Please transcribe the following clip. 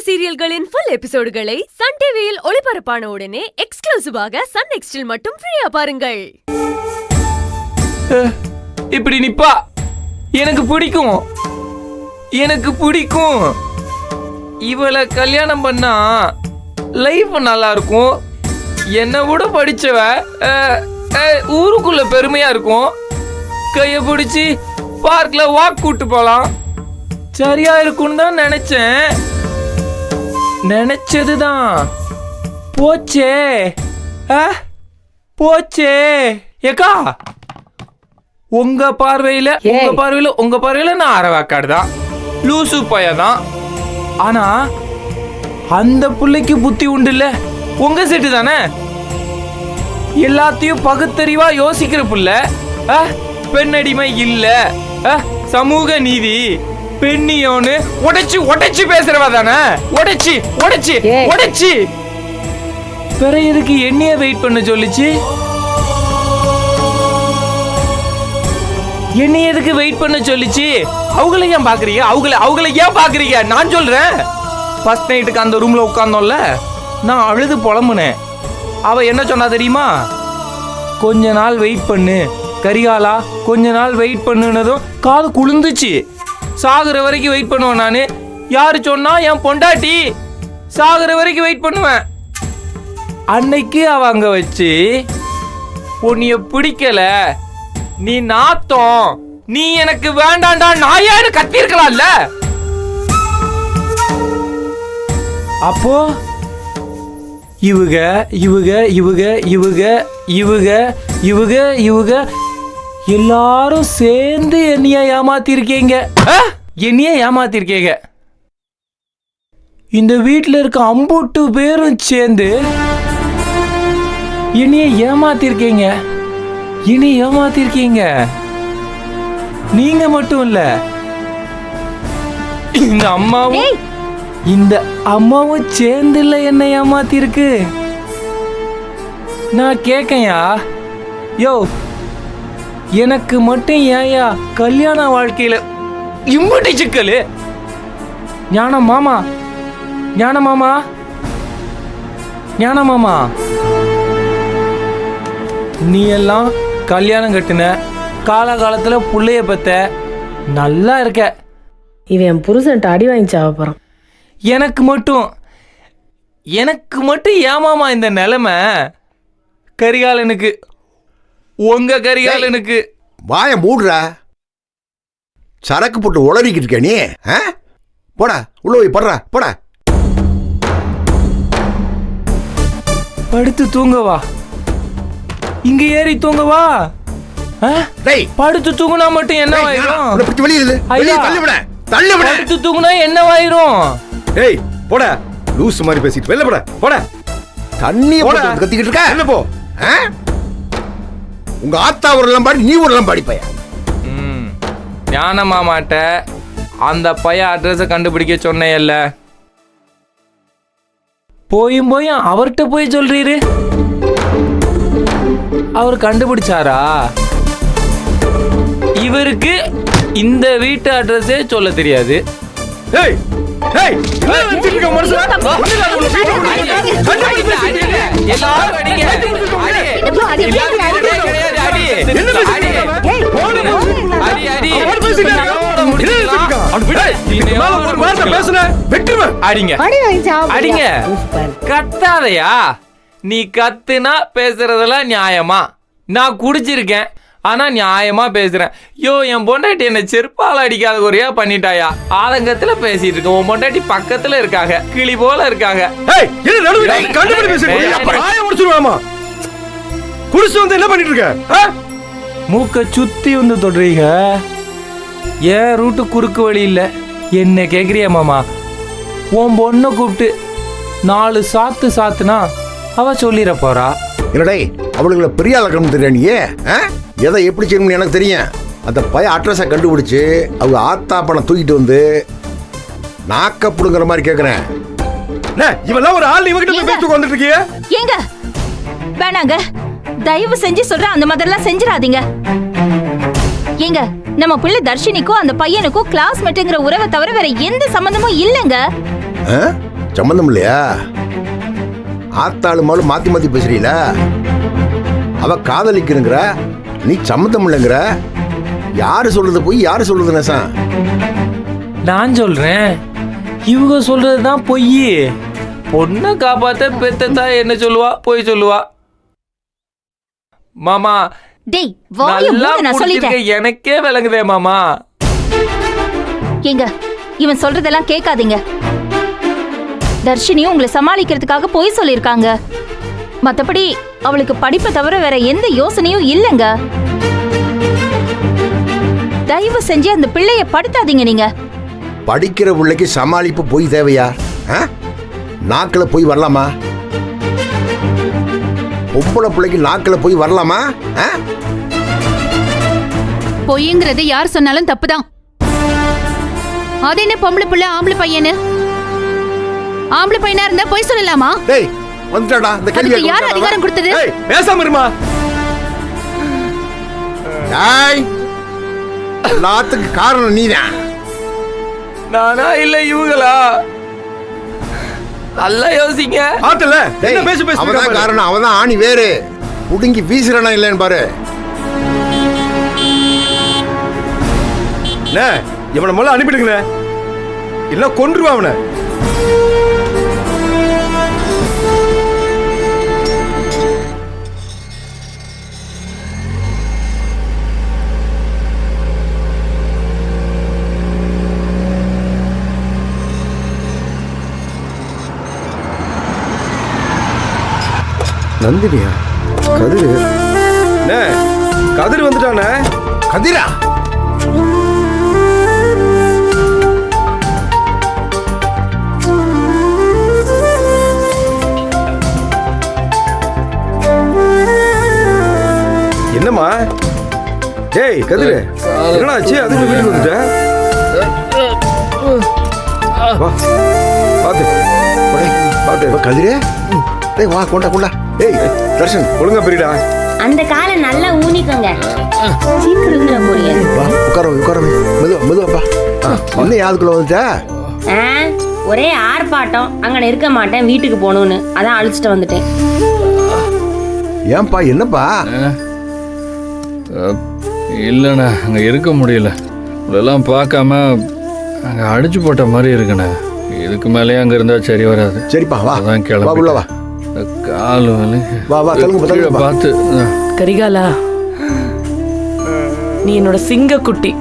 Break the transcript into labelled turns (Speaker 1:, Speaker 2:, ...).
Speaker 1: சீரியல்களின் full எபிசோடுகளை Sun டிவியில் ஒளிபரப்பான உடனே எக்ஸ்க்ளூசிவாக சன் நெக்ஸ்டில் மட்டும் ஃப்ரீயா பாருங்கள்.
Speaker 2: இப்படி நிப்பா, எனக்கு பிடிக்கும், எனக்கு பிடிக்கும். இவளை கல்யாணம் பண்ணா லைஃப் நல்லா இருக்கும். என்னை விட படிச்சவ ஊருக்குள்ள பெருமையா இருக்கும். கைய பிடிச்சி பார்க்ல வாக் கூட்டு போலாம், சரியா இருக்கும்னு தான் நினைச்சேன். நினைச்சதுதான் போச்சே, போச்சே. ஏக்கா, உங்க பார்வையில நான் அறவாக்காடு தான், லூசு பையதான். ஆனா அந்த புள்ளைக்கு புத்தி உண்டு இல்ல, உங்க செட்டு தானே. எல்லாத்தையும் பகுத்தறிவா யோசிக்கிற புள்ள. பெண்ணடிமை இல்ல, சமூக நீதி, பெண்ணியோன்னு உடைச்சு உடைச்சு பேசுறவா தானே. உடைச்சு உடைச்சு உடைச்சு பிற எதுக்கு என்னைய வெயிட் பண்ண சொல்லிச்சு? என்னை எதுக்கு வெயிட் பண்ண சொல்லிச்சு? அவங்கள ஏன் பாக்குறீங்க? அவங்கள ஏன் பாக்குறீங்க? நான் சொல்றேன். ஃபர்ஸ்ட் நைட்டுக்கு அந்த ரூம்ல உட்கார்ந்தோம்ல, நான் அழுது புலம்புனேன். அவ என்ன சொன்னா தெரியுமா? கொஞ்ச நாள் வெயிட் பண்ணு கரிகாலா, கொஞ்ச நாள் வெயிட் பண்ணுனதும் காது குளிர்ந்துச்சு. சாகுற வரைக்கும் வெயிட் பண்ணுவேன் நானு. யாரு சொன்னா? என் பொண்டாட்டி. சாகுற வரைக்கும் வெயிட் பண்ணுவேன். அன்னைக்கு அவ அங்க வச்சு, உன்னைய பிடிக்கல, நீ நாத்தம், நீ எனக்கு வேண்டாண்டா நாயான்னு கத்திருக்கலாம்ல. அப்போ இவுக இவுக இவுக இவுக இவுக இவுக இவுக எல்லாரும் சேர்ந்து என்னைய ஏமாத்திருக்கீங்க. என்னைய ஏமாத்திருக்கீங்க. இந்த வீட்டில் இருக்க 50 பேரும் சேர்ந்து என்னைய ஏமாத்திருக்கீங்க. என்னை ஏமாத்திருக்கீங்க. நீங்க மட்டும் இல்ல, இந்த அம்மாவும் சேர்ந்து இல்ல என்னை ஏமாத்திருக்கு. நான் கேக்கையா, யோ எனக்கு மட்டும் ஏயா கல்யாண வாழ்க்கையில இம்புட்டி சிக்கலு? ஞான மாமா, ஞான மாமா, ஞான மாமா, நீ எல்லாம் கல்யாணம் கட்டுன, காலகாலத்துல புள்ளைய பத்த, நல்லா இருக்க.
Speaker 3: இவன் புருஷன்ட்ட அடி வாங்கி சாவ போறான்.
Speaker 2: எனக்கு மட்டும் ஏமாமா இந்த நிலைமை? கரிகாலனுக்கு, உங்க கரிகாலனுக்கு.
Speaker 4: வாய மூடுறா, சரக்கு போட்டு உளறிக்கிட்டு இருக்க நீ. போடா உள்ள போய் படுறா, போடா.
Speaker 2: படுத்து தூங்கவா? இங்க ஏறி தூங்கவா? படுத்து தூங்குனா மட்டும் என்ன ஆயிரும்? படுத்து தூங்குனா என்னவாயிரும்?
Speaker 4: ஏய் போடா, லூஸ் மாதிரி பேசிட்டு வெளில போடா, போடா. தண்ணி போட கத்திக்கிட்டு இருக்க, வெளில போ. உங்க ஆத்தா ஊரெல்லாம் பாடி, நீ ஊரெல்லாம் பாடி பைய.
Speaker 2: ஞான மாமாட்ட அந்த பைய அட்ரஸ கண்டுபிடிக்க சொன்னேன்ல, போயும் அவர்கிட்ட போய் சொல்றீரு. அவர் கண்டுபிடிச்சாரா? இவருக்கு இந்த வீட்டு அட்ரஸே சொல்ல தெரியாது. கத்தாதையா? நீ கத்துனா பேசுறதெல்லாம் நியாயமா? நான் குடிச்சிருக்கேன், ஆனா நியாயமா பேசுறேன். யோ, என் பொண்டாட்டி என்ன செருப்பால அடிக்காத குறையா பண்ணிட்டாயா? ஆதங்கத்துல பேசிட்டு இருக்க. உன் பொண்டாட்டி பக்கத்துல இருக்காங்க, கிளி போல இருக்காங்க.
Speaker 4: குடிச்சு வந்து என்ன பண்ணிட்டு இருக்க?
Speaker 2: மூக்க சுத்தி வந்து தொடுறீங்க. ஏன் ரூட்டு குறுக்கு வழி இல்ல என்ன கேக்குறியா மாமா? உன் பொண்ணை கூப்பிட்டு 4 சாத்து சாத்துனா அவ சொல்லிட போறா.
Speaker 4: என்னடே, அவளுங்களை பெரிய ஆளக்கணும் தெரியா நீ? எதை எப்படி செய்யணும்னு எனக்கு தெரியும். அந்த பையன் அட்ரஸை கண்டுபிடிச்சு அவங்க ஆத்தா பணம் தூக்கிட்டு வந்து நாக்கப்புடுங்கிற மாதிரி கேட்குறேன். இவெல்லாம் ஒரு ஆள் இவகிட்ட போய் பேசிட்டு வந்துட்டு இருக்கியே.
Speaker 5: ஏங்க வேணாங்க, தயவு செஞ்சு சொல்றேன், அந்த மாதிரிலாம் செஞ்சிடாதீங்க. ஏங்க, நம்ம பிள்ளை தர்ஷினிக்கும் அந்த பையனுக்கும் கிளாஸ்மேட்டுங்கிற உறவை தவிர வேற எந்த சம்பந்தமும் இல்லைங்க.
Speaker 4: சம்மந்தம் இல்லையா? ஆத்தாளு மாலு மாத்தி மாத்தி பேசுறீல. அவ காதலிக்கிறங்கிற, நீ சம்மந்தம் இல்லைங்கிற. யாரு சொல்றது போய், யாரு சொல்றது நெசம்?
Speaker 2: நான் சொல்றேன், இவங்க சொல்றதுதான் பொய். பொண்ணை காப்பாத்த பெத்ததா என்ன சொல்லுவா, போய் சொல்லுவா. மாமா
Speaker 5: டேய் வாயை
Speaker 2: நல்லா
Speaker 5: மூடு, நான் சொல்லிட்டேன்.
Speaker 2: புடிச்சிருக்க, எனக்கே விளங்குதே மாமா.
Speaker 5: ஏங்க இவன் சொல்றதெல்லாம் கேட்காதீங்க. தர்ஷினியும் உங்களை சமாளிக்கிறதுக்காக போய் சொல்லிருக்காங்க. மத்தபடி அவளுக்கு படிப்பை தவிர வேற எந்த யோசனையும் இல்லைங்க. தயவு செஞ்சு அந்த பிள்ளைய படுத்தாதீங்க. நீங்க
Speaker 4: படிக்கிற பிள்ளைக்கு சமாளிப்பு போய் தேவையா? நாக்கில் போய் வரலாமா? பொம்பளை பிள்ளைக்கு நாக்கில் போய் வரலாமா?
Speaker 6: பொய்ங்கிறது யார் சொன்னாலும் தப்புதான். அது என்ன பொம்பளை பிள்ளை ஆம்பளை பையனு? ஆம்பளை பையனா இருந்தா பொய் சொல்லலாமா?
Speaker 4: டேய் வந்துட்டாடா, இந்த கேள்வி
Speaker 6: அதுக்கு யார் அதிகாரம் கொடுத்தது?
Speaker 2: ஏய், பேசாம இருமா.
Speaker 4: டேய், எல்லாத்துக்கு காரணம் நீதான்.
Speaker 2: நானா இல்ல இவங்களா? நல்லா யோசிங்க.
Speaker 7: ஆத்தல
Speaker 4: டேய்,
Speaker 7: என்ன பேச பேச
Speaker 4: அவன்தான் காரணம். அவன்தான் ஆணி வேறு. புடுங்கி வீசுறானா இல்லைன்னு பாரு.
Speaker 7: அண்ணே, இவனை முதல்ல அனுப்பிடுங்களே, இல்ல கொன்றுவா அவனை.
Speaker 4: நந்தினியா? கதிரு?
Speaker 7: அண்ணே, கதிர் வந்துட்டானே.
Speaker 4: கதிரா?
Speaker 7: என்னம்மா? டேய் கதிர், என்னடா ஆச்சு? அதுக்கு வீட்டுக்கு வந்துட்ட? வா, பாத்து பாத்து.
Speaker 4: கதிரே, டேய் வா, கொண்டா கொண்டா. டேய் தர்ஷன்,
Speaker 7: ஒழுங்கா பிரிடா.
Speaker 8: அந்த காலை நல்லா ஊனிக்கோங்க. சீக்கிரம் போறீங்க.
Speaker 4: வா உட்கார மெதுவா மெதுவாப்பா. என்ன யாதுக்குள்ள வந்துட்ட?
Speaker 8: ஒரே ஆர்ப்பாட்டம். அங்க இருக்க மாட்டேன், வீட்டுக்கு போகணும்னு. அதான் அழிச்சிட்டு வந்துட்டேன்.
Speaker 4: ஏன்பா, என்னப்பா?
Speaker 9: இல்லைண்ணே, அங்கே இருக்க முடியல. இதெல்லாம் பார்க்காம அங்கே அடிச்சு போட்ட மாதிரி இருக்குண்ணே. இதுக்கு மேலேயே அங்கே இருந்தால் சரி வராது.
Speaker 4: சரிப்பா வா,
Speaker 9: அதான்
Speaker 4: வா உள்ள வா.
Speaker 9: கால் வலி.
Speaker 4: வா வா, தள்ளுங்க
Speaker 9: கீழே
Speaker 4: தள்ளுங்க.
Speaker 9: பார்த்து.
Speaker 3: கரிகாலா, நீ என்னோட சிங்க குட்டி.